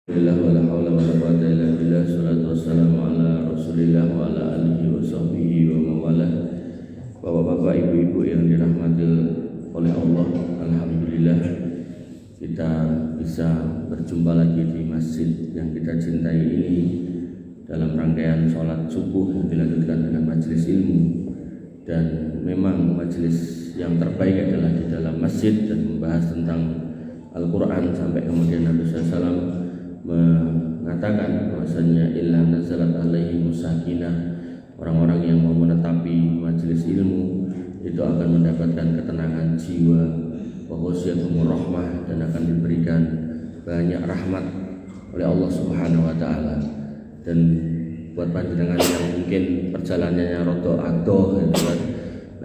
Alhamdulillah wala haula wala quwwata illa billah. Salatu wassalamu ala Rasulillah wa ala alihi wa sahbihi wa mawalah. Bapak-bapak, ibu-ibu yang dirahmati oleh Allah, alhamdulillah kita bisa berjumpa lagi di masjid yang kita cintai ini dalam rangkaian sholat subuh yang dilanjutkan dengan majelis ilmu. Dan memang majelis yang terbaik adalah di dalam masjid dan membahas tentang Al-Quran, sampai kemudian Nabi SAW mengatakan bahwasanya illa nazalat alaihi musakinah, orang-orang yang mau menetapi majelis ilmu itu akan mendapatkan ketenangan jiwa, wa ghasyiatumur rahmah, dan akan diberikan banyak rahmat oleh Allah Subhanahu wa taala. Dan buat panjenengan yang mungkin perjalanannya rada adoh gitu kan,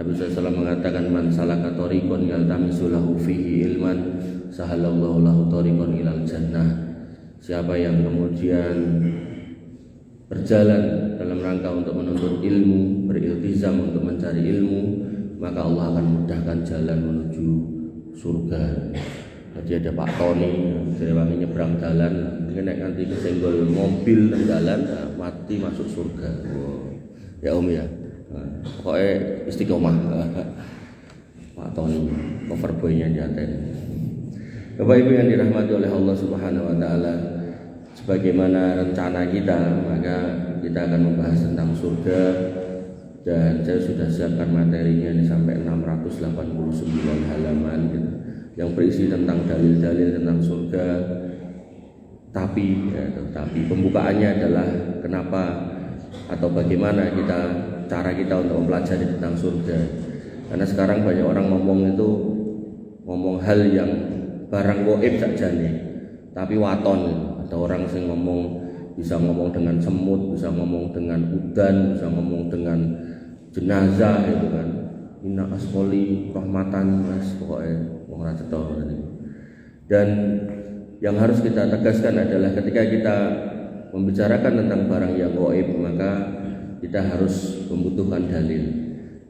Nabi SAW mengatakan man salaka thariqan yaltamisu lahu fihi ilman sahalallahu lahu thariqan ilal jannah. Siapa yang kemudian berjalan dalam rangka untuk menuntut ilmu, beriltizam untuk mencari ilmu, maka Allah akan mudahkan jalan menuju surga. Jadi ada Pak Tony, wangi nyebrang jalan, mungkin nanti kesenggol mobil dan jalan, mati masuk surga. Ya Om ya, pokoknya istiqomah. Pak Tony, coverboynya di Aten. Bapak Ibu yang dirahmati oleh Allah Subhanahu wa taala, sebagaimana rencana kita, maka kita akan membahas tentang surga, dan saya sudah siapkan materinya ini sampai 689 halaman gitu, yang berisi tentang dalil-dalil tentang surga. Tapi pembukaannya adalah kenapa atau bagaimana cara kita untuk mempelajari tentang surga. Karena sekarang banyak orang ngomong hal yang barang goib sakjane, tapi waton gitu. Ada orang yang bisa ngomong dengan semut, bisa ngomong dengan udan, bisa ngomong dengan jenazah gitu kan. Inna asqoli rahmatan mas, pokoknya wong ra cetha. Dan yang harus kita tegaskan adalah ketika kita membicarakan tentang barang yang goib, maka kita harus membutuhkan dalil.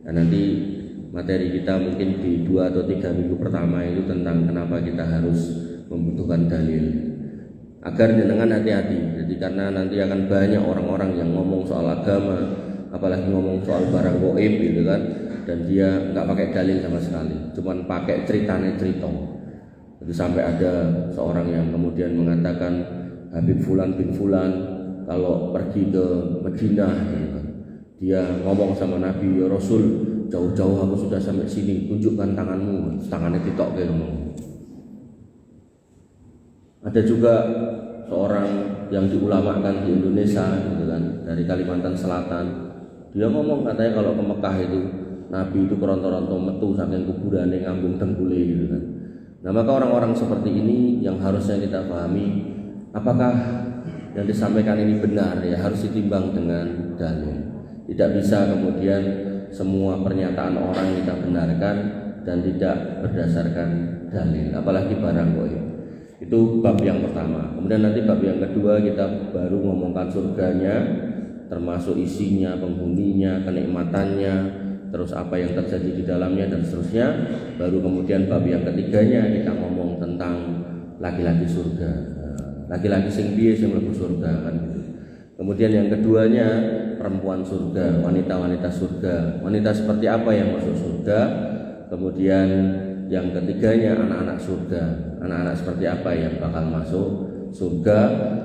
Dan nanti materi kita mungkin di 2 atau 3 minggu pertama itu tentang kenapa kita harus membutuhkan dalil, agar jenengan hati-hati. Jadi karena nanti akan banyak orang-orang yang ngomong soal agama, apalagi ngomong soal barang goib gitu kan, dan dia nggak pakai dalil sama sekali, cuman pakai cerita. Jadi sampai ada seorang yang kemudian mengatakan Habib Fulan bin Fulan kalau pergi ke Madinah gitu kan, dia ngomong sama Nabi, ya Rasul, jauh-jauh aku sudah sampai sini, tunjukkan tanganmu. Tangannya ditokke ngomong. Ada juga seorang yang diulamakan di Indonesia gitu kan, dari Kalimantan Selatan. Dia ngomong katanya kalau ke Mekah itu Nabi itu keronto-ronto metu saking kuburane ngambung dengkule gitu kan. Nah, maka orang-orang seperti ini yang harusnya kita pahami, apakah yang disampaikan ini benar, ya harus ditimbang dengan dalil. Tidak bisa kemudian semua pernyataan orang kita benarkan dan tidak berdasarkan dalil, apalagi barang goib. Itu bab yang pertama. Kemudian nanti bab yang kedua kita baru ngomongkan surganya, termasuk isinya, penghuninya, kenikmatannya, terus apa yang terjadi di dalamnya dan seterusnya. Baru kemudian bab yang ketiganya kita ngomong tentang laki-laki surga, laki-laki sing piye sing mlebu surga kan gitu. Kemudian yang keduanya perempuan surga, wanita-wanita surga, wanita seperti apa yang masuk surga. Kemudian yang ketiganya anak-anak surga, anak-anak seperti apa yang bakal masuk surga.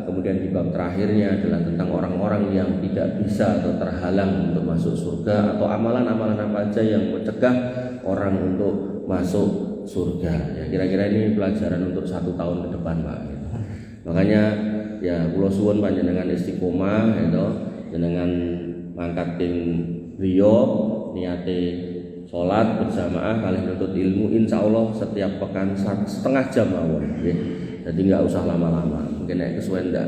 Kemudian di bab terakhirnya adalah tentang orang-orang yang tidak bisa atau terhalang untuk masuk surga, atau amalan-amalan apa aja yang mencegah orang untuk masuk surga. Ya kira-kira ini pelajaran untuk 1 tahun ke depan Pak. Makanya ya kula suwun panjenengan istiqomah itu, jenengan mangkatin riyo niate sholat berjamaah kalian menuntut ilmu, insya Allah setiap pekan setengah jam mawon nggih. Jadi nggak usah lama-lama, mungkin nek kesuwen ndak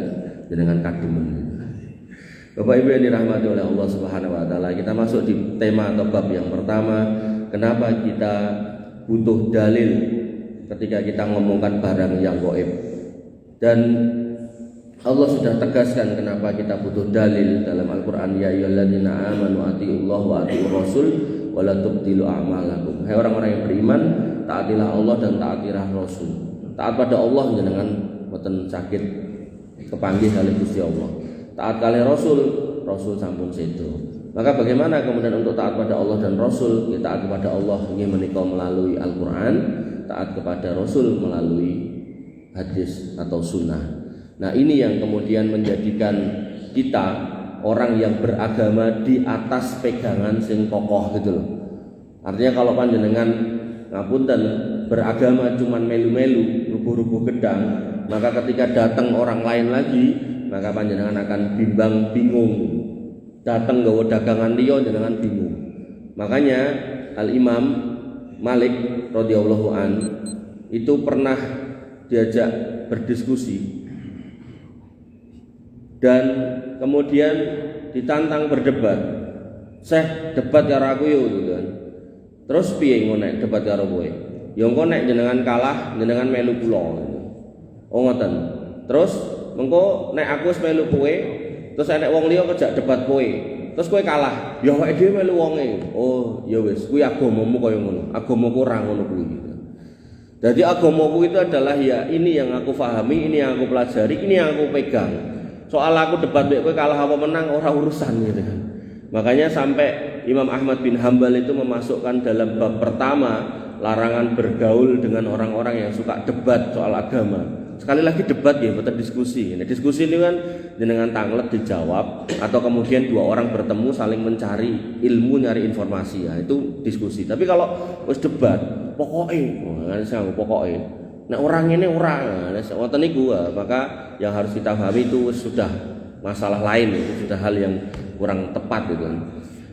jenengan kademen. Bapak Ibu yang dirahmati oleh Allah Subhanahu wa taala, kita masuk di tema atau bab yang pertama, kenapa kita butuh dalil ketika kita ngomongkan barang yang gaib. Dan Allah sudah tegaskan kenapa kita butuh dalil dalam Al-Quran. Ya ayyuhalladzina amanu atiiullaha wa atiiur rasul wa la tubtilu a'malakum. Hai orang-orang yang beriman, taatilah Allah dan taatilah Rasul. Taat pada Allah jenengan mboten sakit kepanggih kali Gusti Allah. Taat kali Rasul, Rasul sampun sedo. Maka bagaimana kemudian untuk taat pada Allah dan Rasul? Ya, taat kepada Allah ini menika melalui Al-Quran, taat kepada Rasul melalui hadis atau sunnah. Nah ini yang kemudian menjadikan kita orang yang beragama di atas pegangan sing kokoh gitu loh. Artinya kalau panjenengan ngapunten beragama cuman melu-melu, rubuh-rubuh gedang, maka ketika datang orang lain lagi, maka panjenengan akan bimbang bingung. Datang gawa dagangan liya jenengan bingung. Makanya Al-Imam Malik radhiyallahu an itu pernah diajak berdiskusi dan kemudian ditantang berdebat. Syekh debat karo aku yo gitu kan. Terus piye ngono debat karo kowe? Ya engko nek jenengan kalah, jenengan melu kula. Oh ngoten. Terus mengko nek aku wis melu kowe, terus nek wong liya kejak debat kowe. Terus kowe kalah, ya awake dhewe melu wonge. Oh, ya wis, kuwi agamamu kaya ngono. Agamaku ora ngono kuwi gitu. Jadi agamaku itu adalah ya ini yang aku pahami, ini yang aku pelajari, ini yang aku pegang. Soal aku debat mbek kowe kalah apa menang ora urusan gitu kan. Makanya sampai Imam Ahmad bin Hambal itu memasukkan dalam bab pertama larangan bergaul dengan orang-orang yang suka debat soal agama. Sekali lagi debat ya, betul diskusi. Nah, diskusi ini kan dengan tanglet dijawab atau kemudian dua orang bertemu saling mencari ilmu, nyari informasi ya, itu diskusi. Tapi kalau wis debat, pokoknya, pokoknya. Nah orang ini orang, nah niku, maka yang harus kita pahami itu sudah masalah lain, itu sudah hal yang kurang tepat gitu.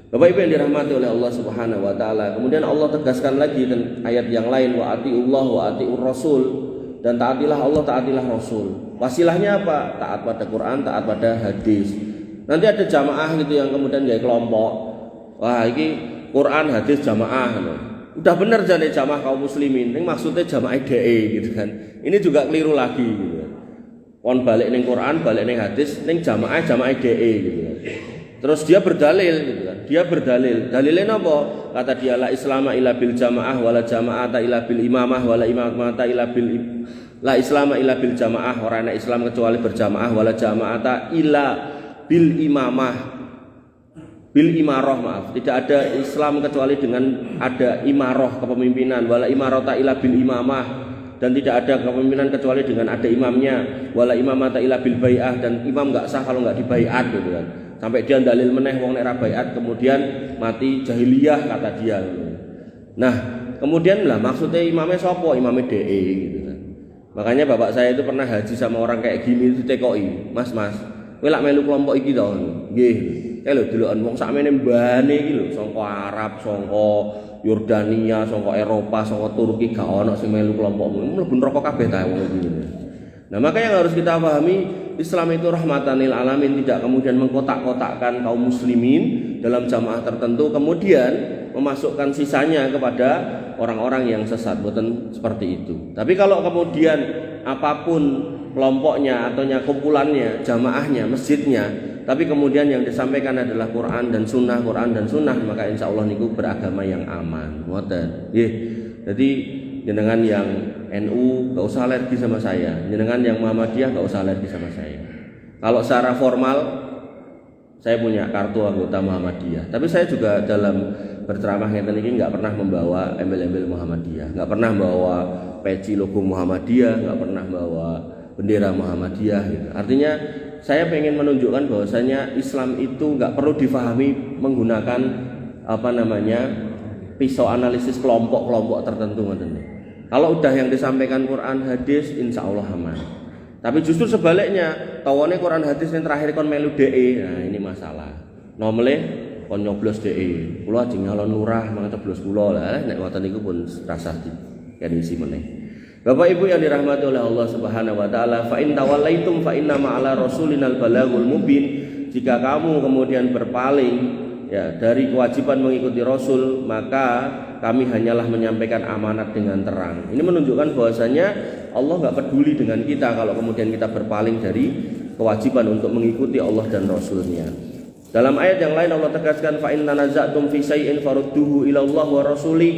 Bapak Ibu yang dirahmati oleh Allah Subhanahu wa taala. Kemudian Allah tegaskan lagi dan ayat yang lain, wa atiullah wa atiur rasul, dan taatilah Allah, taatilah Rasul. Wasilahnya apa? Taat pada Quran, taat pada hadis. Nanti ada jamaah gitu yang kemudian jadi kelompok. Wah, ini Quran, hadis, jamaah. Udah bener jadi jamaah kaum muslimin. Ini maksudnya jamaah DE gitu kan. Ini juga keliru lagi gitu. Kon balik ning Quran, balik ning hadis, ning jamaah DE gitu kan. Terus dia berdalil gitu kan. Dia berdalil. Dalilnya apa? Kata dia la islama illa bil jamaah wala jama'ata illa bil imamah wala imamata illa bil la islama illa bil jamaah, ora ana Islam kecuali berjamaah, wala jama'ata illa bil imamah, bil imarah, maaf, tidak ada Islam kecuali dengan ada imarah, kepemimpinan, wala imarata illa bil imamah, dan tidak ada kepemimpinan kecuali dengan ada imamnya, wala imamata illa bil bai'ah, dan imam enggak sah kalau enggak dibaiat gitu kan. Sampai dia dalil meneh wong nek ra baiat kemudian mati jahiliyah kata dia. Nah, kemudian lah maksudnya imamnya sapa? Imamnya DE gitu kan. Makanya bapak saya itu pernah haji sama orang kayak gini itu TKI. Mas, kowe lak melu kelompok iki to? Nggih. Kae lho deloken wong sakmene mbane iki lho, saka Arab, saka Yordania, saka Eropa, saka Turki gak ono sing melu kelompokmu. Mlebu neraka kabeh ta wong iki. Nah, maka yang harus kita pahami, Islam itu rahmatan lil alamin, tidak kemudian mengkotak-kotakkan kaum muslimin dalam jamaah tertentu kemudian memasukkan sisanya kepada orang-orang yang sesat. Bukan seperti itu. Tapi kalau kemudian apapun kelompoknya atau kumpulannya, jamaahnya, masjidnya, tapi kemudian yang disampaikan adalah Quran dan Sunnah, maka insya Allah niku beragama yang aman. Ngoten. Jadi jenengan yang NU gak usah alergi sama saya, jenengan yang Muhammadiyah gak usah alergi sama saya. Kalau secara formal saya punya kartu anggota Muhammadiyah, tapi saya juga dalam berceramah ngeten iki nggak pernah membawa embel-embel Muhammadiyah, nggak pernah membawa peci logo Muhammadiyah, nggak pernah membawa bendera Muhammadiyah gitu. Artinya saya pengen menunjukkan bahwasanya Islam itu nggak perlu difahami menggunakan pisau analisis kelompok-kelompok tertentu. Kalau udah yang disampaikan Quran hadis insya Allah aman. Tapi justru sebaliknya, tawane Quran hadis yang terakhir kon melu DE. Nah, ini masalah. Nomele kon nyoblos DE. Kula ajeng nyalon lurah mang coblos kula lah. Nek ngoten niku pun rasah dikenisi meneh. Bapak Ibu yang dirahmati oleh Allah Subhanahu wa taala, fa in tawallaitum fa inna ma'ala rasulinal balagul mubin. Jika kamu kemudian berpaling ya dari kewajiban mengikuti Rasul, maka kami hanyalah menyampaikan amanat dengan terang. Ini menunjukkan bahwasanya Allah nggak peduli dengan kita kalau kemudian kita berpaling dari kewajiban untuk mengikuti Allah dan Rasulnya. Dalam ayat yang lain Allah tegaskan fa in tanaza'tum fi syai'in farudduhu ila Allah wa rasuli.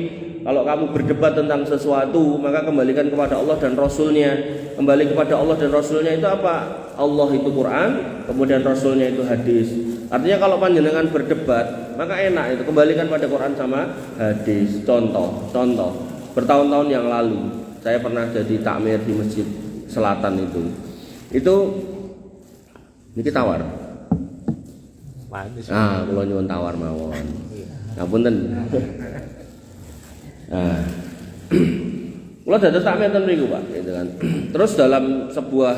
kalau kamu berdebat tentang sesuatu, maka kembalikan kepada Allah dan Rasulnya. Kembali kepada Allah dan Rasulnya itu apa? Allah itu Quran, kemudian Rasulnya itu hadis. Artinya kalau panjenengan berdebat, maka enak itu, kembalikan pada Quran sama hadis. Contoh bertahun-tahun yang lalu saya pernah jadi takmir di Masjid Selatan itu niki tawar. Kula nyuwun tawar mawon. Ngapunten. Kula dados takmir ten mriku, Pak, gitu kan. Terus dalam sebuah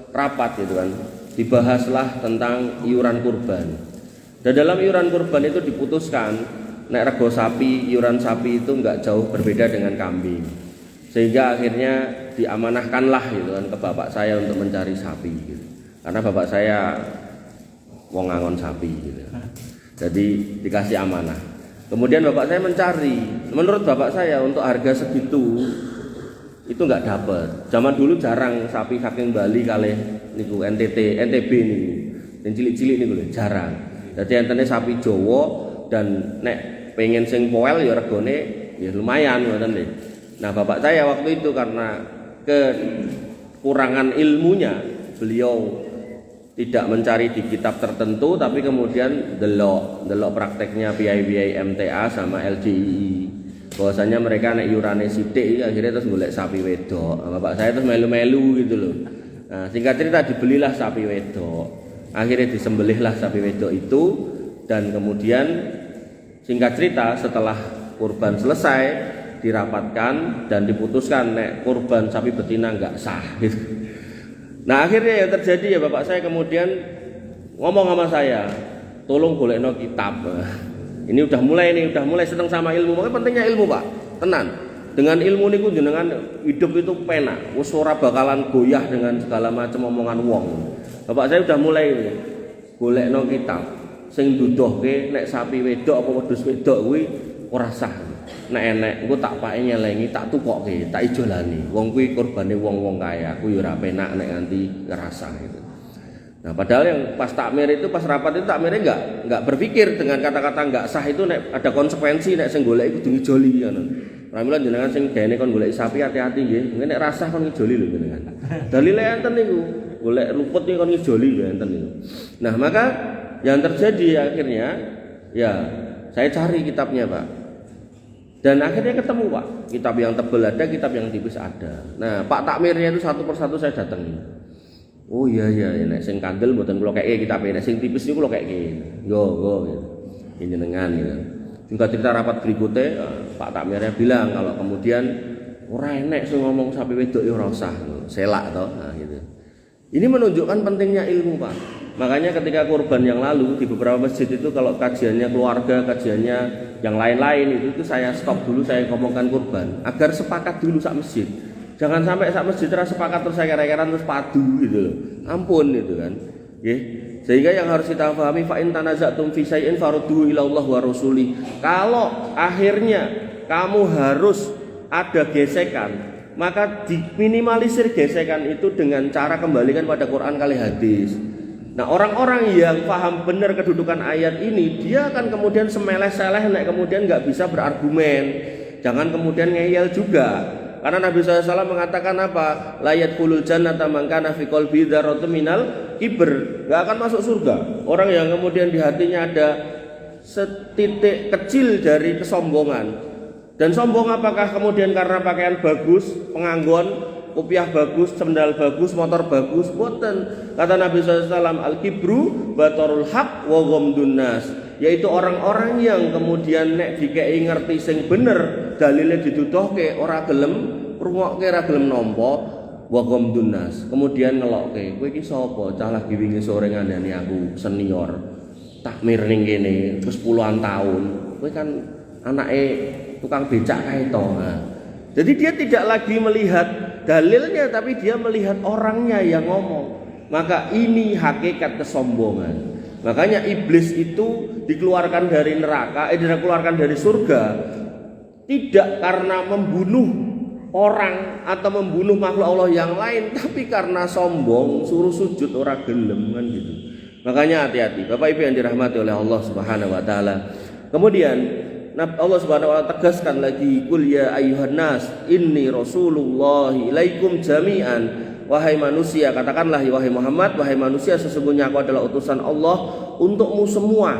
rapat gitu kan, dibahaslah tentang iuran kurban. Dan dalam iuran kurban itu diputuskan nek rego sapi, iuran sapi itu enggak jauh berbeda dengan kambing. Sehingga akhirnya diamanahkanlah gitu kan ke bapak saya untuk mencari sapi gitu. Karena bapak saya wong ngangon sapi gitu. Jadi dikasih amanah. Kemudian bapak saya mencari. Menurut bapak saya untuk harga segitu itu enggak dapat. Zaman dulu jarang sapi saking Bali kalih niku NTB niku. Yang cilik-cilik niku lho jarang. Jadi entene sapi Jawa dan nek pengen sing poel ya regane ya lumayan ngoten nggih. Nah, bapak saya waktu itu karena kekurangan ilmunya, beliau tidak mencari di kitab tertentu, tapi kemudian delok prakteknya PIBI MTA sama LGII. Bahwasanya mereka nek iurane sithik akhirnya terus golek sapi wedok. Nah, bapak saya terus melu-melu gitu loh. Nah, singkat cerita dibelilah sapi wedok. Akhirnya disembelihlah sapi wedok itu dan kemudian singkat cerita setelah kurban selesai dirapatkan dan diputuskan nek kurban sapi betina enggak sah gitu. Nah, akhirnya yang terjadi ya bapak saya kemudian ngomong sama saya, tolong golekno kitab. Ini udah mulai seneng sama ilmu. Makanya pentingnya ilmu, Pak. Tenan. Dengan ilmu niku jenengan hidup itu penak. Wis ora bakalan goyah dengan segala macam omongan wong. Bapak saya udah mulai golekno kitab sing nduduhke nek sapi wedok apa wedhus wedok kuwi ora sah. Nek enek engko tak pake nyelengi, tak tukokke, tak ijolani. Wong kuwi kurbane wong-wong kaya, aku ya ora penak nek nganti ngerasa gitu. Nah, padahal yang pas takmir itu pas rapat itu takmirnya enggak berpikir dengan kata-kata enggak sah itu nek ada konsekuensi nek sing golek iku ngijoli ngono. Pramila jenengan sing gene kon golek sapi hati-hati nggih. Mungkin nek rasah kon ngijoli lho jenengan. Dalile enten niku, golek luput niku kon ngijoli lho enten niku. Nah, maka yang terjadi akhirnya ya saya cari kitabnya, Pak. Dan akhirnya ketemu, Pak. Kitab yang tebal ada, kitab yang tipis ada. Nah, Pak takmirnya itu satu persatu saya datangi. Oh iya nek sing kandel mboten kula keke kitabe, nek sing tipis niku kula keke. Yo gitu. Jenengan gitu. Singkat cerita rapat berikutnya Pak takmirnya bilang kalau kemudian ora enek sing ngomong sapi wedok ya ora usah, selak to. Nah, gitu. Ini menunjukkan pentingnya ilmu, Pak. Makanya ketika kurban yang lalu di beberapa masjid itu kalau kajiannya keluarga, kajiannya yang lain-lain itu saya stop dulu, saya ngomongkan kurban agar sepakat dulu sak masjid. Jangan sampai sak masjid terus sepakat terus saya kira-kira terus padu gitu loh. Ampun itu kan. Nggih. Sehingga yang harus kita pahami fa in tanaza'tum fi syai'in farudduhu ila Allah wa rasuli. Kalau akhirnya kamu harus ada gesekan, maka diminimalisir gesekan itu dengan cara kembalikan pada Quran kali hadis. Nah, orang-orang yang paham benar kedudukan ayat ini, dia akan kemudian semeleh-seleh nek kemudian nggak bisa berargumen. Jangan kemudian ngeyel juga. Karena Nabi SAW mengatakan apa? La yadkhulul jannata man kana fi qalbi dzarratun minal kibr. Nggak akan masuk surga orang yang kemudian di hatinya ada setitik kecil dari kesombongan. Dan sombong apakah kemudian karena pakaian bagus, penganggon, kopiah bagus, sendal bagus, motor bagus? Boten. Kata Nabi SAW, al-kibru batarul haq wa ghamdun nas, yaitu orang-orang yang kemudian nek dikei ngerti sing bener, dalile dituduhke ora gelem rungokke, ora gelem nampa, wa ghamdun nas. Kemudian ngelokke, kowe iki sapa? Cah lagi wingi sore ngandani aku senior. Takmir ning kene wis puluhan tahun. Kowe kan anake tukang becak kae to. Nah, jadi dia tidak lagi melihat dalilnya, tapi dia melihat orangnya yang ngomong. Maka ini hakikat kesombongan. Makanya iblis itu dikeluarkan dari neraka, dikeluarkan dari surga tidak karena membunuh orang atau membunuh makhluk Allah yang lain, tapi karena sombong, suruh sujud ora gelem kan gitu. Makanya hati-hati Bapak Ibu yang dirahmati oleh Allah Subhanahu wa taala. Kemudian Allah Subhanahu wa taala tegaskan lagi, qul ya ayyuhan nas inni rasulullahi ilaikum jami'an. Wahai manusia, katakanlah wahai Muhammad, wahai manusia, sesungguhnya aku adalah utusan Allah untukmu semua.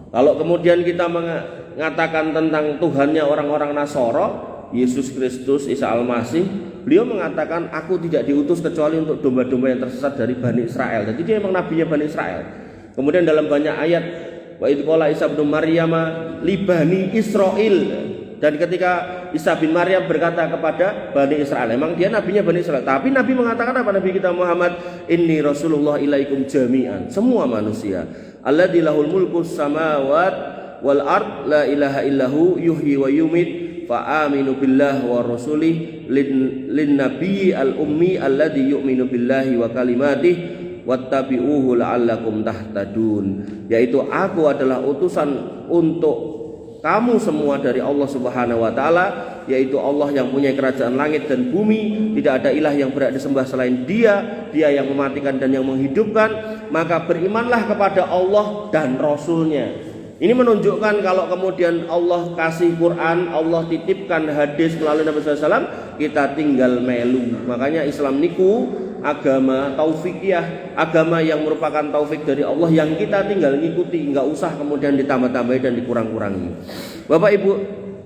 Kalau kemudian kita mengatakan tentang Tuhannya orang-orang Nasara, Yesus Kristus, Isa Al-Masih, beliau mengatakan aku tidak diutus kecuali untuk domba-domba yang tersesat dari Bani Israel. Jadi dia memang nabinya Bani Israel. Kemudian dalam banyak ayat, wa idh qala Isa bin Maryam li Bani Israil, dan ketika Isa bin Maryam berkata kepada Bani Israel, memang dia nabinya Bani Israel, tapi Nabi mengatakan apa? Nabi kita Muhammad, inni Rasulullah ilaikum jami'an, semua manusia. Alladzi lahul mulku samawat wal ard la ilaha illahu yuhyi wa yumit fa aminu billah wa rasulih lin nabiyyi al ummi alladzi yu'minu billahi wa kalimatih wattabi'uhu la'allakum tahtadun. Yaitu aku adalah utusan untuk kamu semua dari Allah Subhanahu wa taala, yaitu Allah yang punya kerajaan langit dan bumi, tidak ada ilah yang berhak disembah selain Dia, Dia yang mematikan dan yang menghidupkan. Maka berimanlah kepada Allah dan Rasulnya. Ini menunjukkan kalau kemudian Allah kasih Quran, Allah titipkan hadis melalui Nabi SAW, kita tinggal melu. Makanya Islam niku agama taufikiyah, agama yang merupakan taufik dari Allah yang kita tinggal ngikuti, nggak usah kemudian ditambah-tambahi dan dikurang-kurangi. Bapak Ibu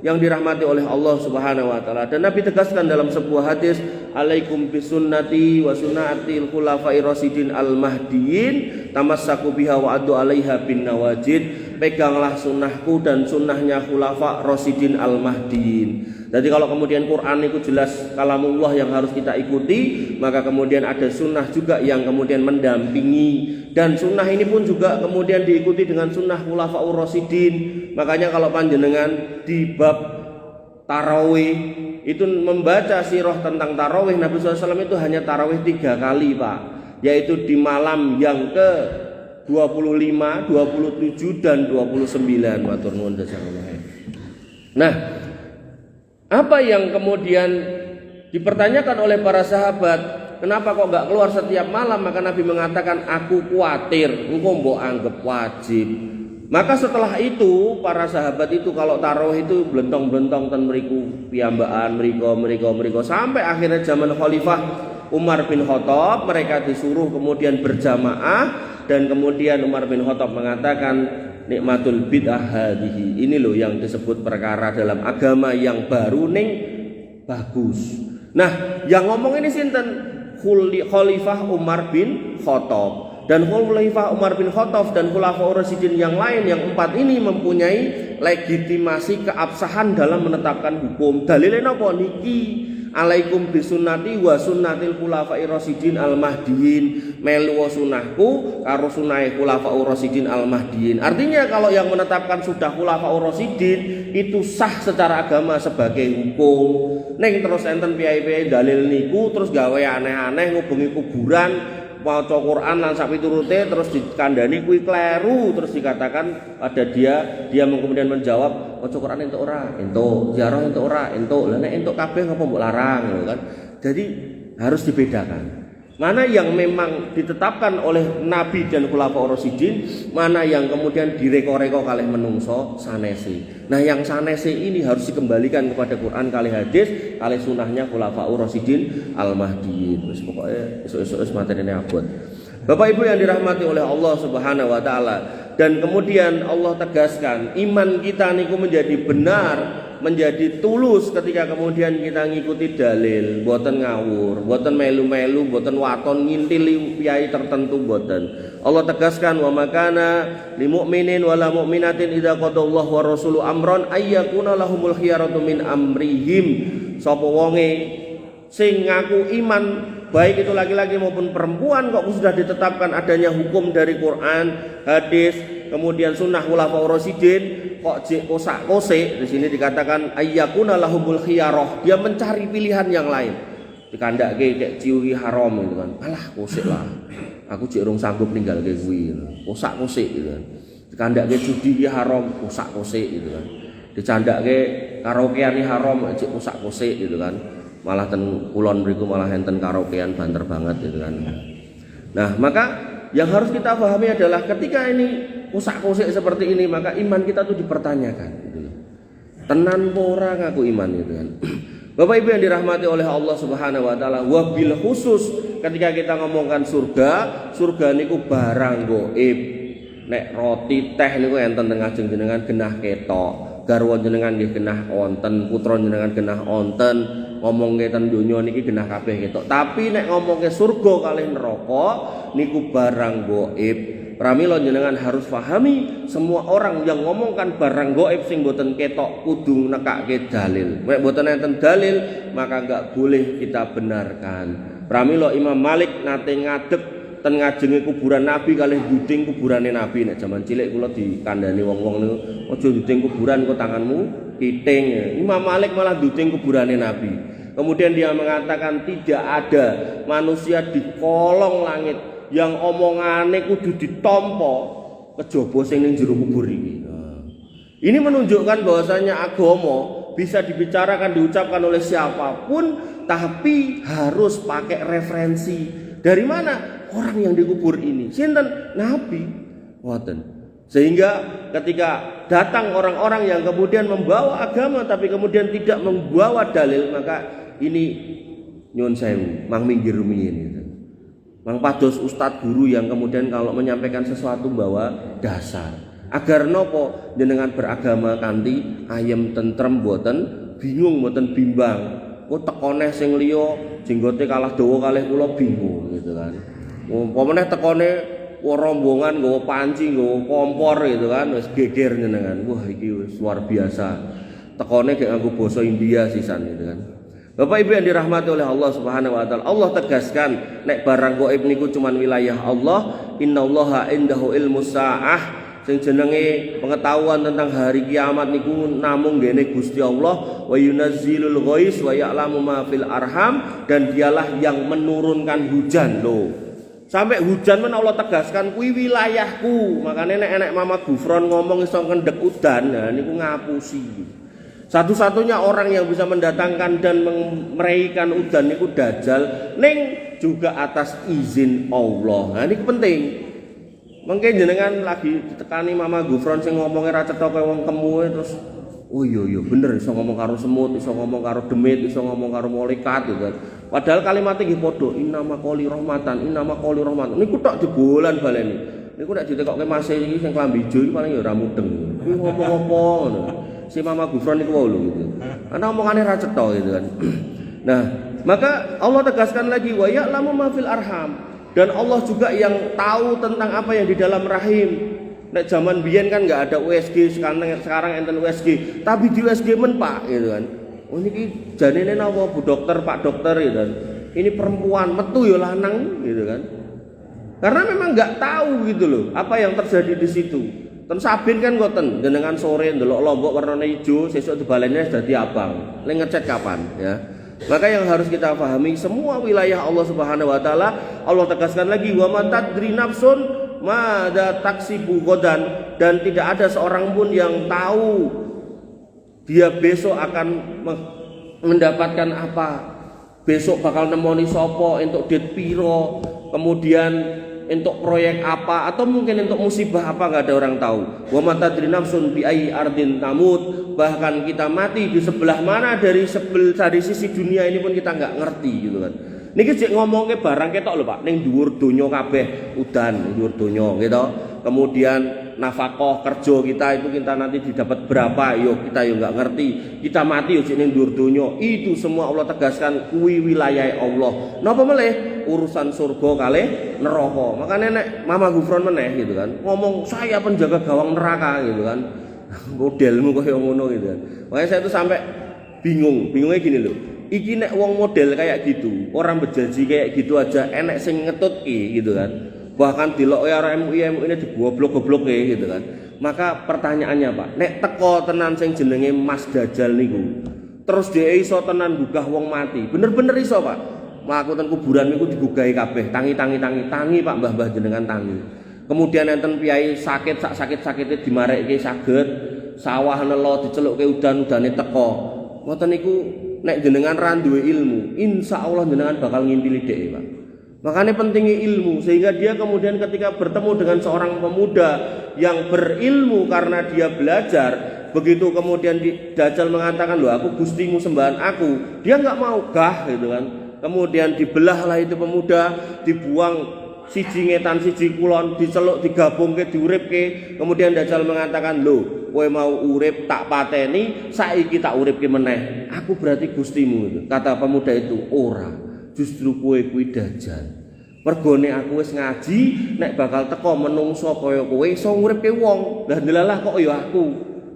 yang dirahmati oleh Allah Subhanahu wa taala, dan Nabi tegaskan dalam sebuah hadis, alaikum bisunnati wa sunnatil khulafai rasyidin al-mahdiyyin tamassaku biha wa adu 'alaiha bin nawajid. Peganglah sunnahku dan sunnahnya khulafa rasyidin al-mahdiyyin. Jadi kalau kemudian Quran itu jelas kalamullah yang harus kita ikuti, maka kemudian ada sunnah juga yang kemudian mendampingi, dan sunnah ini pun juga kemudian diikuti dengan sunnah khulafaur rasyidin. Makanya kalau panjenengan di bab tarawih itu membaca sirah tentang tarawih, Nabi SAW itu hanya tarawih 3 kali Pak, yaitu di malam yang ke 25, 27 dan 29. Matur nuwun jazakallahu. Nah, apa yang kemudian dipertanyakan oleh para sahabat, kenapa kok nggak keluar setiap malam? Maka Nabi mengatakan, aku khawatir engkau mbok anggap wajib. Maka setelah itu para sahabat itu kalau tarawih itu blentong-blentong ten mriku piyambakan mriko sampai akhirnya zaman Khalifah Umar bin Khattab, mereka disuruh kemudian berjamaah, dan kemudian Umar bin Khattab mengatakan, nikmatul bid'ah hadhihi, ini loh yang disebut perkara dalam agama yang baru ning bagus. Nah, yang ngomong ini sinten? Khalifah Umar bin Khattab. Dan Khalifah Umar bin Khattab dan Khulafaur Rasyidin yang lain yang 4 ini mempunyai legitimasi keabsahan dalam menetapkan hukum. Dalilnya napa niki? Alaikum bisunnati wa sunnatil khulafa'ir rasyidin al-mahdiyyin. Melu sunnahku karo sunnahe khulafa'ur rasyidin al-mahdiyyin. Artinya kalau yang menetapkan sudah khulafa'ur rasyidin itu sah secara agama sebagai hukum. Ning terus enten piye-piye dalil niku terus gawe aneh-aneh ngubengi kuburan, maca Quran lan sak piturute terus dikandani kuwi kleru, terus dikatakan ada dia kemudian menjawab maca Quran entuk ora? Entuk. Ziarah entuk ora? Entuk. Lah nek entuk kabeh ngapa mbok larang gitu kan. Jadi harus dibedakan. Mana yang memang ditetapkan oleh Nabi dan Khulafaur Rasyidin, mana yang kemudian direko-reko kalih menungso sanesi. Nah, yang sanesi ini harus dikembalikan kepada Quran kalih hadis, kalih sunahnya Khulafaur Rasyidin al-Mahdiyyin. Wis pokoke esuk-esuk materine abot. Bapak Ibu yang dirahmati oleh Allah Subhanahu wa taala, dan kemudian Allah tegaskan iman kita niku menjadi benar, menjadi tulus ketika kemudian kita ngikuti dalil, boten ngawur, boten melu-melu, boten waton ngintili piyai tertentu, boten. Allah tegaskan, wa makana lil mu'minin wala mu'minatin idza qadallahu wa rasuluhu amran ayyakuna lahumul khiyaratu min amrihim. Sapa wonge sing ngaku iman, baik itu laki-laki maupun perempuan, kok sudah ditetapkan adanya hukum dari Quran, hadis, kemudian sunnah khulafaur rasyidin, kok jek kosak-kosek. Di sini dikatakan ayyakuna lahumul khiyarah, dia mencari pilihan yang lain. Dikandake kayak ciwi haram gitu kan. Alah kosek lah. Aku jek rung sanggup ninggalke kuwi. Kosak-kosek gitu kan. Dikandake judi ki haram, kosak-kosek gitu kan. Dicandake karaokean haram, jek kosak-kosek gitu kan. Malah ten kulon mriku malah enten karaokean banter banget gitu kan. Nah, maka yang harus kita pahami adalah ketika ini kosak-kosik seperti ini, maka iman kita tuh dipertanyakan gitu. Tenan ora ngaku iman gitu kan. Bapak Ibu yang dirahmati oleh Allah Subhanahu wa taala, wabil khusus ketika kita ngomongkan surga niku barang gaib. Nek roti teh niku enten teng ajeng jenengan genah ketok, garwa jenengan nggih genah wonten, putra jenengan genah wonten, ngomongke ten donya niki genah kabeh ketok. Tapi nek ngomongke surga kalih neraka niku barang gaib. Pramila jenengan harus pahami, semua orang yang ngomongkan barang gaib sing boten ketok kudu nekake dalil. Nek boten enten dalil, maka enggak boleh kita benarkan. Pramila Imam Malik nate ngadeg ten ngajenge kuburan Nabi kalih nduding kuburane Nabi. Nek jaman cilik kula dikandhani wong-wong niku, aja nduding kuburan kok tanganmu kiting. Imam Malik malah nduding kuburane Nabi. Kemudian dia mengatakan tidak ada manusia di kolong langit yang omongane kudu ditampa kejaba sing ning jero kubur iki. Ini menunjukkan bahwasanya agama bisa dibicarakan, diucapkan oleh siapapun, tapi harus pakai referensi. Dari mana? Orang yang dikubur ini. Sinten? Nabi. Ngoten. Sehingga ketika datang orang-orang yang kemudian membawa agama tapi kemudian tidak membawa dalil, maka ini nyun sewu, mang minggir rumiyin gitu. Mang pados ustadz guru yang kemudian kalau menyampaikan sesuatu bawa dasar. Agar nopo jenengan beragama kanthi ayem tentrem boten bingung boten bimbang. Kok tekone sing liya jenggote kalah dawa kalih kula bingung gitu kan. Umpamane tekone rombongan nggawa panci, nggawa kompor gitu kan wis geger jenengan. Wah iki wis luar biasa. Tekone gek nganggo basa India sisan gitu kan. Bapak Ibu yang dirahmati oleh Allah Subhanahu wa taala, Allah tegaskan nek barang gaib niku cuman wilayah Allah. Innallaha indahu ilmus saah. Sing jenenge pengetahuan tentang hari kiamat niku namung ngene Gusti Allah. Wa yunazzilul ghais wa ya'lamu ma fil arham, dan dialah yang menurunkan hujan loh. Sampai hujan men Allah tegaskan kuwi wilayahku. Makanya nek Mama Gufron ngomong iso ngendhek udan, nah niku ngapusi. Satu-satunya orang yang bisa mendatangkan dan meraikan udan niku Dajjal, ning juga atas izin Allah. Nah ini penting. Mungkin jenengan lagi ditekani Mama Gufron sing ngomongnya ra cetha kaya wong kemu terus oh iya bener iso ngomong karo semut, iso ngomong karo demit, iso ngomong karo malaikat gitu kan. Padahal kalimatnya nggih padha, innama qoli rahmatan, innama qoli rahmatan. Niku tok jebolan baleni. Niku nek ditekokke Mas iki sing klambi ijo iki paling ya ora mudeng. Kuwi ngomong apa ngono. Si Mama Gufron niku wau lho gitu. Ana omongane ra cetha gitu kan. Nah, maka Allah tegaskan lagi wa ya'lamu ma fil arham. Dan Allah juga yang tahu tentang apa yang di dalam rahim. Nek zaman biyen kan enggak ada USG, sekarang enten USG. Tapi di USG men Pak gitu kan. Oh niki janene napa Bu Dokter, Pak Dokter gitu kan. Ini perempuan metu ya lanang gitu kan. Karena memang enggak tahu gitu loh apa yang terjadi di situ. Ten Sabin kan ngoten, jenengan sore ndelok lombok warnane ijo, sesuk dibalene dadi abang. Lek ngecek kapan ya. Maka yang harus kita pahami, semua wilayah Allah Subhanahu wa taala, Allah tegaskan lagi wa man tadri nafsun madza taksibu ghadan, dan tidak ada seorang pun yang tahu dia besok akan mendapatkan apa. Besok bakal nemoni sapa, entuk dit piro, kemudian untuk proyek apa, atau mungkin untuk musibah apa, nggak ada orang tahu. Wa man tadri nafsun bi ayyi ardin tamut, bahkan kita mati di sebelah mana dari sisi dunia ini pun kita nggak ngerti gitu kan. Niki jek ngomongke barang ketok lho Pak, ning dhuwur donya kabeh udan, dhuwur donya gitu. Kemudian nafkah kerja kita itu kita nanti didapat berapa, yo kita yo nggak ngerti. Kita mati yo jek ning dhuwur donya. Itu semua Allah tegaskan kuwi wilayah Allah. Napa meleh urusan surga kalih neraka. Makanya nek Mama Gufron meneh gitu kan, ngomong saya penjaga gawang neraka gitu kan. Modelmu kaya ngono gitu kan. Makanya saya tuh sampai bingungnya gini loh. Iki nek wong model kayak gitu, orang berjanji kayak gitu aja enek sing ngetutki gitu kan. Bahkan dilok ya MUI ini digoblok-goblok gitu kan. Maka pertanyaannya Pak, nek teko tenan sing jenenge Mas Dajjal niku, terus dia iso tenan gugah wong mati. Bener-bener iso Pak. Mlaku teng kuburan niku digugahi kabeh, tangi Pak mbah-mbah jenengan tangi. Kemudian enten piyai sakit sak sakit-sakite dimarekke saged, sawah nelo dicelukke udan-udane teko. Ngoten niku nek jenengan ra duwe ilmu, insyaallah jenengan bakal ngimpili dhek Pak. Makanya pentingnya ilmu, sehingga dia kemudian ketika bertemu dengan seorang pemuda yang berilmu karena dia belajar, begitu kemudian Dajjal mengatakan, loh aku gustimu sembahan aku, dia nggak mau gah gitu kan. Kemudian dibelahlah itu pemuda, dibuang siji ngetan siji kulon, diceluk digabungke diuripke. Kemudian Dajjal mengatakan, loh kowe mau urip tak pateni, saiki tak uripke meneh, aku berarti gustimu. Kata pemuda itu, ora, justru kowe kuwi Dajjal. Mergone aku wis ngaji, nek bakal teko menungso kaya kowe iso nguripke wong. Lah ndelalah kok ya aku.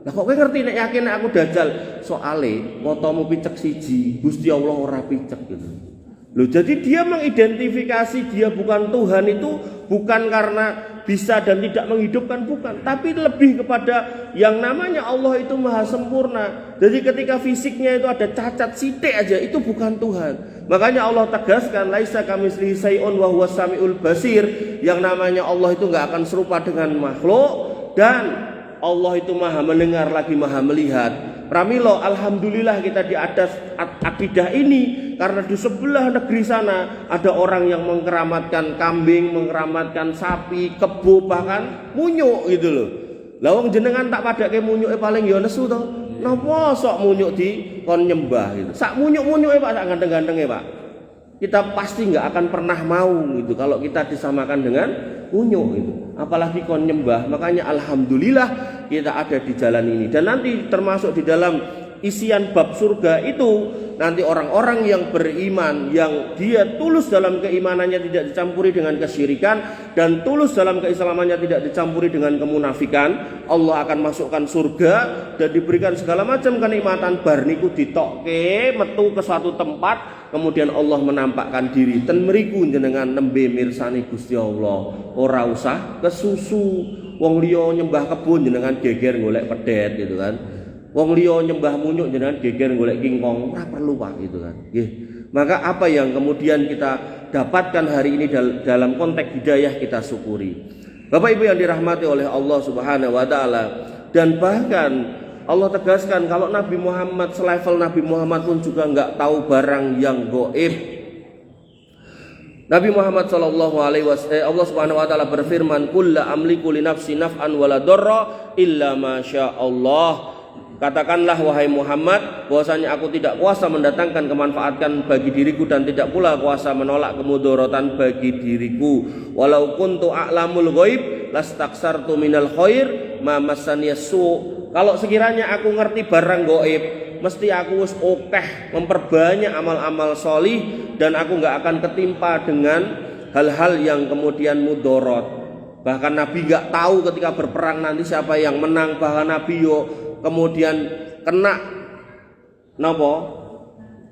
Lah kok kowe ngerti nek yakin nek aku Dajjal? Soale matamu picek siji, Gusti Allah ora picek gitu. Loh, jadi dia mengidentifikasi dia bukan Tuhan itu bukan karena bisa dan tidak menghidupkan, bukan, tapi lebih kepada yang namanya Allah itu maha sempurna. Jadi ketika fisiknya itu ada cacat sithik aja, itu bukan Tuhan. Makanya Allah tegaskan, laisa kamitslihi syai'un wa huwas samiul basir. Yang namanya Allah itu enggak akan serupa dengan makhluk, dan Allah itu maha mendengar lagi maha melihat. Pramilo, alhamdulillah kita di atas akidah ini, karena di sebelah negeri sana ada orang yang mengkeramatkan kambing, mengkeramatkan sapi, kebo, bahkan munyuk gitu loh. Lah wong jenengan tak padake munyuke paling ya nesu to. Napa sok munyuk di kon nyembah gitu. Sak munyuk-munyuke Pak, sak ganteng-gantenge Pak. Kita pasti enggak akan pernah mau gitu kalau kita disamakan dengan munyuk gitu. Apalagi kon nyembah. Makanya alhamdulillah kita ada di jalan ini. Dan nanti termasuk di dalam isian bab surga itu, nanti orang-orang yang beriman, yang dia tulus dalam keimanannya tidak dicampuri dengan kesyirikan, dan tulus dalam keislamannya tidak dicampuri dengan kemunafikan, Allah akan masukkan surga dan diberikan segala macam kenikmatan. Bar niku ditokke metu ke suatu tempat, kemudian Allah menampakkan diri, ten mriku jenengan nembe mirsani Gusti Allah, ora usah kesusu. Wong liya nyembah kebun jenengan geger golek pedet gitu kan. Wong liya nyembah munyuk jenengan geger golek kingkong, ora perlu Pak gitu kan. Nggih. Maka apa yang kemudian kita dapatkan hari ini dalam konteks hidayah kita syukuri. Bapak Ibu yang dirahmati oleh Allah Subhanahu wa taala, dan bahkan Allah tegaskan kalau Nabi Muhammad selevel Nabi Muhammad pun juga enggak tahu barang yang gaib. Nabi Muhammad sallallahu alaihi wasallam, Allah Subhanahu wa taala berfirman, "Qul la amliku li nafsi naf'an wala darra illa ma syaa Allah." Katakanlah wahai Muhammad, bahwasanya aku tidak kuasa mendatangkan kemanfaatan bagi diriku dan tidak pula kuasa menolak kemudaratan bagi diriku. Walau kuntu a'lamul ghaib lastaksartu minal khair ma massaniyasu. Kalau sekiranya aku ngerti barang gaib, mesti aku wis akeh memperbanyak amal-amal solih, dan aku nggak akan ketimpa dengan hal-hal yang kemudian mudorot. Bahkan Nabi nggak tahu ketika berperang nanti siapa yang menang. Bahkan Nabi kemudian kena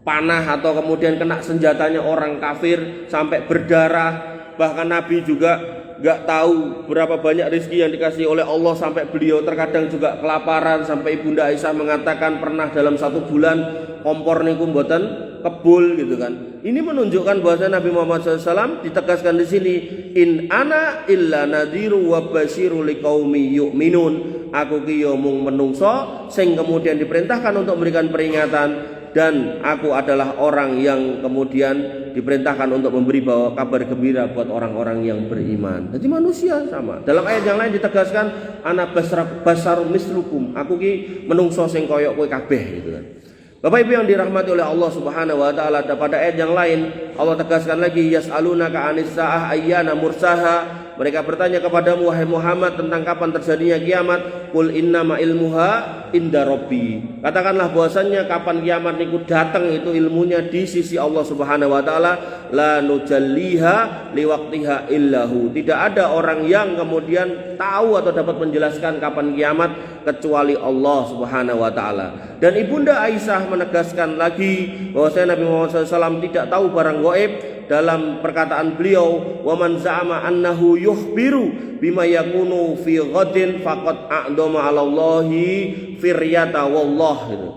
panah atau kemudian kena senjatanya orang kafir sampai berdarah. Bahkan Nabi juga nggak tahu berapa banyak rezeki yang dikasih oleh Allah, sampai beliau terkadang juga kelaparan, sampai Ibunda Aisyah mengatakan pernah dalam 1 bulan kompor niku mboten kebul gitu kan. Ini menunjukkan bahwa Nabi Muhammad SAW ditegaskan di sini, in ana illa nadhiru wa basyiru liqaumi yu'minun. Aku ki yo mung menungso sing kemudian diperintahkan untuk memberikan peringatan, dan aku adalah orang yang kemudian diperintahkan untuk memberi bawa kabar gembira buat orang-orang yang beriman. Jadi manusia sama. Dalam ayat yang lain ditegaskan, ana basarum mislukum. Aku ki menungso sing koyok kowe kabeh gitu kan. Bapak Ibu yang dirahmati oleh Allah Subhanahu wa taala, pada ayat yang lain Allah tegaskan lagi, yas'alunaka 'anis saah ayyana mursaha. Mereka bertanya kepadamu wahai Muhammad tentang kapan terjadinya kiamat. Qul innama ilmuha inda rabbi. Katakanlah bahwasannya kapan kiamat niku datang itu ilmunya di sisi Allah Subhanahu wa taala. La nujalliha liwaqtiha illahu. Tidak ada orang yang kemudian tahu atau dapat menjelaskan kapan kiamat kecuali Allah Subhanahu wa taala. Dan Ibunda Aisyah menegaskan lagi bahwasanya Nabi Muhammad SAW tidak tahu barang gaib dalam perkataan beliau, wa man za'ama annahu yukhbiru bima yakunu fi ghadin faqad a'dama 'ala Allahi firyata wallah gitu.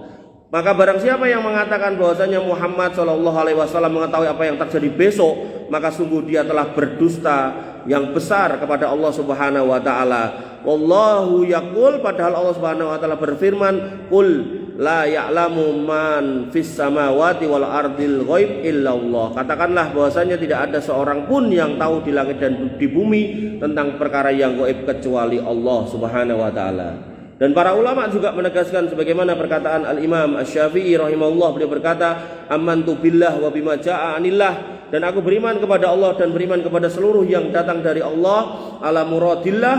Maka barang siapa yang mengatakan bahwasanya Muhammad sallallahu alaihi wasallam mengetahui apa yang terjadi besok, maka sungguh dia telah berdusta yang besar kepada Allah Subhanahu wa taala. Wallahu yaqul, padahal Allah Subhanahu wa taala berfirman, qul la ya'lamu man fis samawati wal ardil ghaib illallah. Katakanlah bahwasanya tidak ada seorang pun yang tahu di langit dan di bumi tentang perkara yang gaib kecuali Allah Subhanahu wa taala. Dan para ulama juga menegaskan sebagaimana perkataan Al-Imam Asy-Syafi'i rahimahullah, beliau berkata, amantu billah wa bima jaa'a anillah, dan aku beriman kepada Allah dan beriman kepada seluruh yang datang dari Allah ala muradillah,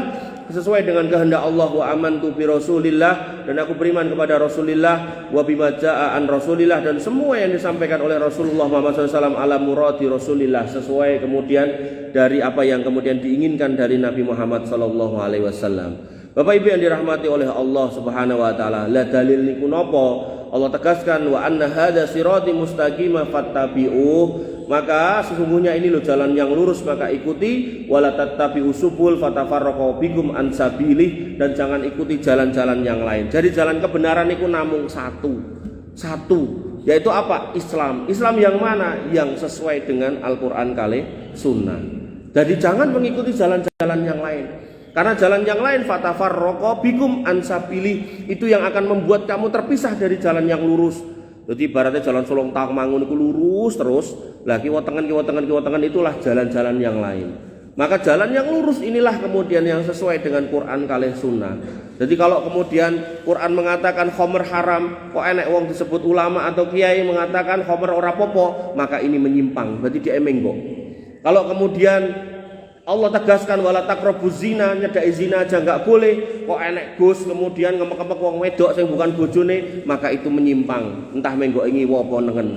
sesuai dengan kehendak Allah, wa amantu bi Rasulillah, dan aku beriman kepada Rasulillah, wa bima jaa'a an Rasulillah, dan semua yang disampaikan oleh Rasulullah Muhammad SAW ala muradi Rasulillah, sesuai kemudian dari apa yang kemudian diinginkan dari Nabi Muhammad sallallahu alaihi wasallam. Bapak Ibu yang dirahmati oleh Allah Subhanahu wa taala, la dalil niku napa? Allah tegaskan, wa anna hadza sirati mustaqima fattabi'uh, maka sesungguhnya ini loh jalan yang lurus, maka ikuti, wala tattabi'us subul fatafarraqu bikum an sabilih, dan jangan ikuti jalan-jalan yang lain. Jadi jalan kebenaran itu namung satu, yaitu apa? Islam. Islam yang mana? Yang sesuai dengan Al-Qur'an kali sunnah. Jadi jangan mengikuti jalan-jalan yang lain. Karena jalan yang lain fatafarraqu bikum an sabilih, itu yang akan membuat kamu terpisah dari jalan yang lurus. Jadi ibaratnya jalan Solong Tamangun itu lurus terus, lah kiwa tengen itulah jalan-jalan yang lain. Maka jalan yang lurus inilah kemudian yang sesuai dengan Quran kalih sunnah. Jadi kalau kemudian Quran mengatakan khamr haram, kok enek wong disebut ulama atau kiai mengatakan khamr ora popo, maka ini menyimpang, berarti dia emenggo. Kalau kemudian Allah tegaskan wala taqrabuz zina, nyedaki zina aja enggak boleh, kok enek gus kemudian ngemek-ngemek wong wedok sing bukan bojone, maka itu menyimpang, entah menggo ingi apa nengen.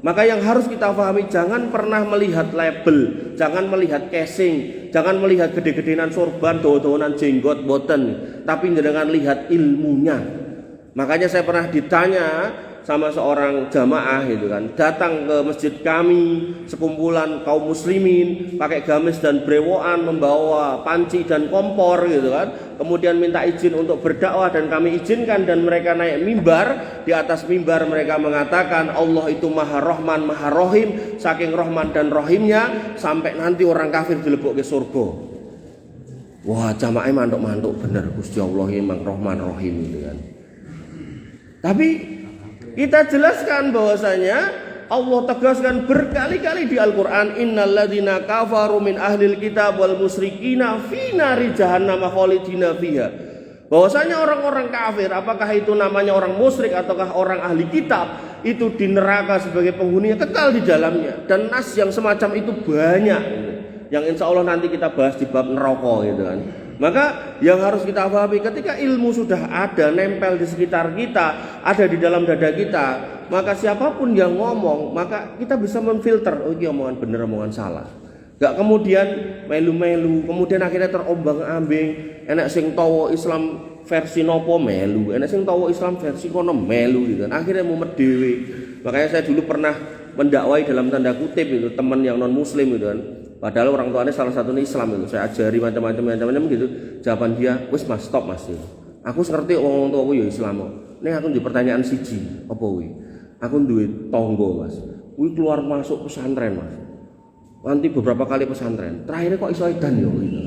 Maka yang harus kita pahami, jangan pernah melihat label, jangan melihat casing, jangan melihat gede-gedenan sorban, dodonan jenggot, boten, tapi jangan lihat ilmunya. Makanya saya pernah ditanya sama seorang jamaah gitu kan, datang ke masjid kami, sekumpulan kaum muslimin pakai gamis dan brewokan, membawa panci dan kompor gitu kan, kemudian minta izin untuk berdakwah dan kami izinkan, dan mereka naik mimbar. Di atas mimbar mereka mengatakan Allah itu maha rahman maha rahim, saking rahman dan rahimnya sampai nanti orang kafir dilebok ke surga. Wah, jamaah mantuk-mantuk bener, Gusti Allah memang rahman rahim gitu kan. Tapi kita jelaskan bahwasanya Allah tegaskan berkali-kali di Al-Qur'an, innalladzina kafaru min ahlil kitab wal musyrikina fi nari jahannam khalidina fiha. Bahwasanya orang-orang kafir, apakah itu namanya orang musyrik ataukah orang ahli kitab, itu di neraka sebagai penghuninya, kekal di dalamnya. Dan nas yang semacam itu banyak, yang insya Allah nanti kita bahas di bab neraka gitu kan. Maka yang harus kita pahami, ketika ilmu sudah ada, nempel di sekitar kita, ada di dalam dada kita, maka siapapun yang ngomong, maka kita bisa memfilter, oh ini omongan bener, omongan salah. Gak kemudian melu-melu, kemudian akhirnya terombang-ambing, enak sing tawa Islam versi nopo melu, enak sing tawa Islam versi kono melu gitu kan. Akhirnya mumet dhewe. Makanya saya dulu pernah mendakwai dalam tanda kutip itu teman yang non muslim gitu kan. Padahal orang tuanya salah satunya Islam itu. Saya ajari macam-macam gitu. Jawaban dia, "Wis Mas, stop Mas." Aku ngerti wong tuaku ya Islam kok. Nek aku nduwe pertanyaan siji, apa kuwi? Aku duwe tangga, Mas. Kuwi keluar masuk pesantren, Mas. Nanti beberapa kali pesantren. Terakhirnya kok iso edan ya gitu.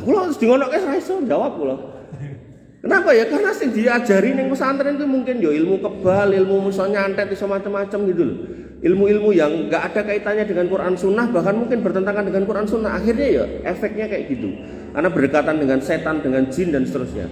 Aku lho harus dingonoke ora iso jawab kula. Kenapa ya? Karena sing diajari ning pesantren itu mungkin ya ilmu kebal, ilmu musa nyantet iso macam-macam gitu loh. Ilmu-ilmu yang enggak ada kaitannya dengan Quran Sunnah, bahkan mungkin bertentangan dengan Quran Sunnah. Akhirnya ya efeknya kayak gitu. Karena berdekatan dengan setan, dengan jin dan seterusnya.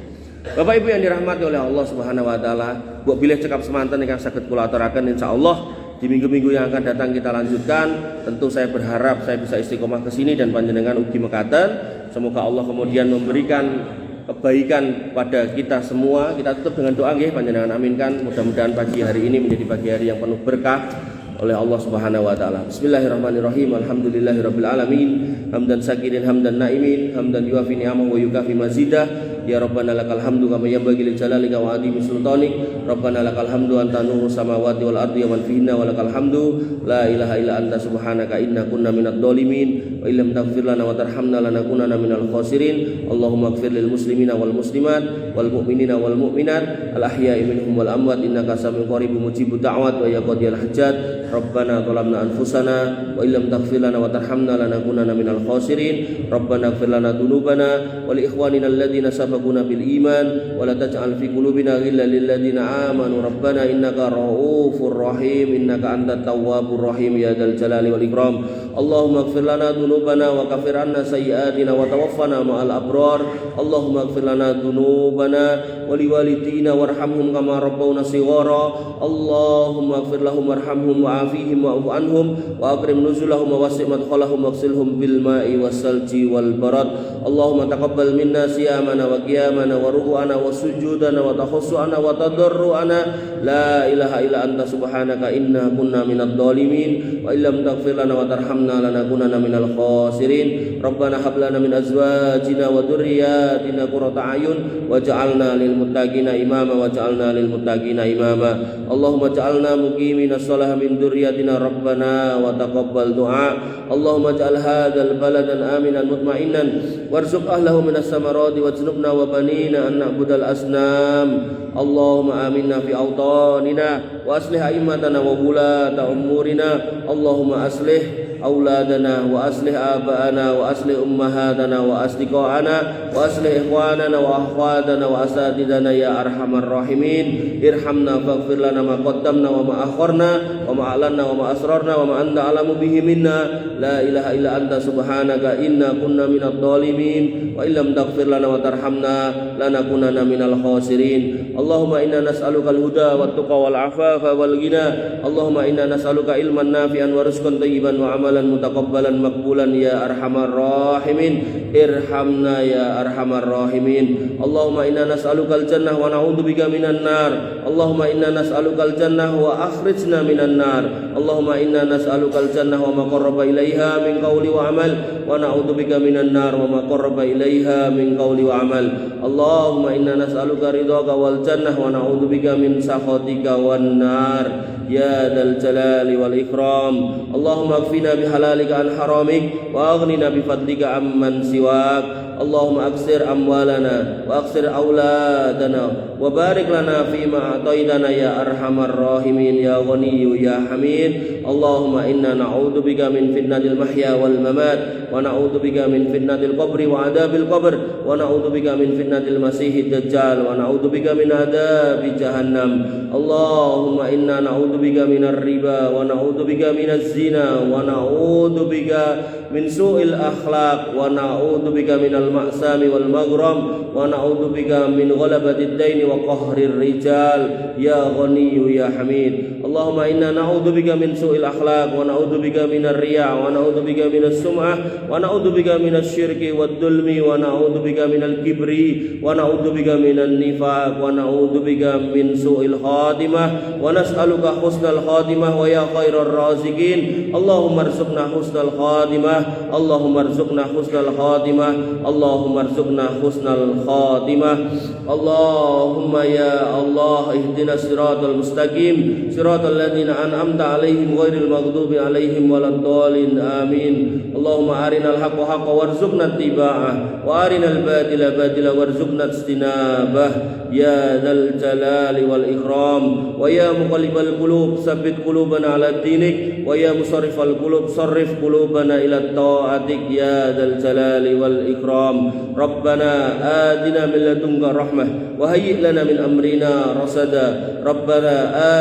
Bapak Ibu yang dirahmati oleh Allah Subhanahu wa taala, mbok bilih cekap semanten ingkang saged kula aturaken insyaallah di minggu-minggu yang akan datang kita lanjutkan. Tentu saya berharap saya bisa istiqomah ke sini dan panjenengan ugi mekaten. Semoga Allah kemudian memberikan kebaikan pada kita semua. Kita tutup dengan doa nggih, panjenengan aminkan. Mudah-mudahan pagi hari ini menjadi pagi hari yang penuh berkah oleh Allah Subhanahu wa taala. Bismillahirrahmanirrahim. Alhamdulillahirabbil alamin. Hamdan sakirin hamdan naimin, hamdan yuafi ni'amahu wa yukafi mazidah. Ya Rabbana lakal hamdu kama yanbaghi li jalalika wa adimi sultanik. Rabbana lakal hamdu anta nurus samawati wal ardi wa man fihinna wa lakal hamdu la ilaha illa anta subhanaka inna kunna minadh dhalimin wa illam taghfir lana wa tarhamna lanakunanna minal khasirin. Allahumma ighfir lil muslimina wal muslimat wal mu'minina wal mu'minat al ahya'i minhum wal amwat innaka sami'un qaribun mujibud da'wat wa ya qadiyal hajat. Rabbana zalamna anfusana wa illam taghfir lana wa tarhamna lanakunanna minal khasirin. Rabbana ighfir lana dhunubana wa li ikhwanina alladhina sabaquna bil iman wa la taj'al fi qulubina ghillan lil ladzina amanu rabbana innaka ra'ufur rahim innaka antat tawwabur rahim ya dzal jalali wal ikram. Allahumma ighfir lana dzunubana wa kaffir 'anna sayyi'atina wa tawaffana ma'al abrar. Allahumma ighfir lana dzunubana wa liwalidina warhamhum kama rabbawna shighara. Allahumma ighfir lahum warhamhum wa'afihim wa'fu anhum wa akrim nuzulahum wa wasi' madkhalahum waghsilhum bil ma'i wassalji wal barad. Allahumma taqabbal minna siyamana wa qiyamana wa ruku'ana wa sujudana wa takhussu'ana wa tadarru'ana. La ilaha illa anta subhanaka inna kunna minadh dhalimin wa illam taghfir lana wa tarhamna lanakunanna minal khasirin. Rabbana hab lana min azwajina wa dhurriyyatina qurrata a'yun waj'alna lil muttaqina imama waj'alna lil muttaqina imama. Allahumma ja'alna muqiminas shalah min dzurriyyatina rabbana wa taqabbal du'a. Allahumma ja'al hadzal baladan aminan mutma'innan warzuq ahlahu minas samarati wajnubna wa banina an na'budal asnam. Allahumma aminna fi awtanina wa aslih a'immatana wa wulata umurina. Allahumma aslih auladana wa aslih aba'ana wa aslih ummahatana wa asdiqa'ana wa aslih ikhwanana wa akhwadana wa asatidana ya arhamar rahimin. Irhamna faghfir lana ma qaddamna wa ma akharna wa ma a'lanna wa ma asrarna wa ma anta alamu bihi minna. La ilaha illa anta subhanaka inna kunna minadh dhalimin wa illam taghfir lana wa tarhamna lanakunanna minal khasirin. Allahumma inna nas'aluka al-huda wat tuqa wal afafa wal ghina. Allahumma inna nas'aluka ilman nafi'an wa rizqan thayyiban wa amalan mutaqabbalan maqbulan ya arhamar rahimin. Irhamna ya arhamar rahimin. Allahumma inna nas'aluka al-jannah wa na'udzubika minan nar. Allahumma inna nas'aluka al-jannah wa akhrijna minan nar. Allahumma inna nas'aluka al-jannah wa ma qarraba ilaiha min qawli wa amal wa na'udzubika minan nar wa ma qarraba ilaiha min qawli wa amal. Allahumma inna nas'aluka ridhaka wal jannah wa na'udzubika min sakhatika wan nar ya dzal jalali wal ikram. Allahumma akfina bihalalika an haramik wa aghnina bifadlika amman siwak. Allahumma aksir amwalana wa aksir auladana wa barik lana fima a'taitana ya arhamar rahimin ya ghaniyyu ya hamid. Allahumma inna na'udzubika min fitnatil mahya wal mamat wa na'udzubika min fitnatil qabri wa adabil qabr wa na'udzubika min fitnatil masiihid dajjal wa na'udzubika min adabi jahannam. Allahumma inna na'udzubika minar riba wa na'udzubika minaz zina wa na'udzubika min su'il akhlaq wa na'udzubika minal ma'sami wal maghram wa na'udzubika min ghalabatid daini wa qahrir rijal ya ghaniyyu ya hamid. Allahumma inna na'udzubika min su'il akhlaq wa na'udzubika minar riya' wa na'udzubika minas sum'ah wa na'udzubika minasy syirki wad dulmi wa na'udzubika minal kibri wa na'udzubika minan nifaq wa na'udzubika min su'il khatimah wa nas'aluka husnal khatimah wa ya khairar raziqin. Allahumma arzuqna husnal khatimah. Allahumma arzuqna husnal khatimah. Allahumma arzuqna husnal khatimah. Allahumma ya Allah ihdinas siratal mustaqim siratal ladzina an'amta 'alaihim ghairil maghdubi 'alaihim waladdallin amin. Allahumma arinal haqqa haqqan warzuqna ittiba'ah wa arinal batila batila warzuqna ijtinabah ya dzal jalali wal ikram. Wa ya muqallibal qulub tsabbit qulubana 'ala dinik wa ya musarrifal qulub sarrif qulubana ila ta'atik ya dzal jalali wal ikram. Rabbana atina min ladunka rahmah wa hayyi' lana min amrina rasada. Rabbana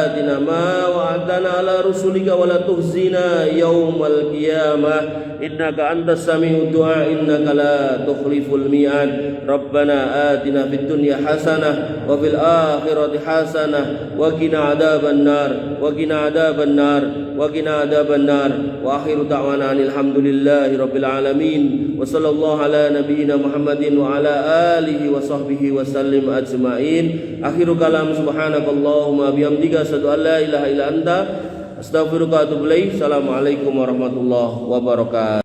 atina ma wa'adtana 'ala rusulika wa la tuhzina yaumal qiyamah innaka antas sami'ud du'a innaka la tukhliful mi'ad. Rabbana atina fid dunya hasanah wa fil akhirati hasanah wa qina adzaban nar wa qina adzaban nar wa qina adzaban nar. Wa akhiru da'wana alhamdulillahi rabbil alamin wa sallallahu ala nabiyyina Muhammadin wa ala alihi wa sahbihi wa sallim ajma'in. Akhiru kalam subhanakallahumma bihamdika asyhadu an la ilaha illa anta astaghfiruka wa atubu ilaik. Assalamualaikum warahmatullahi wabarakatuh.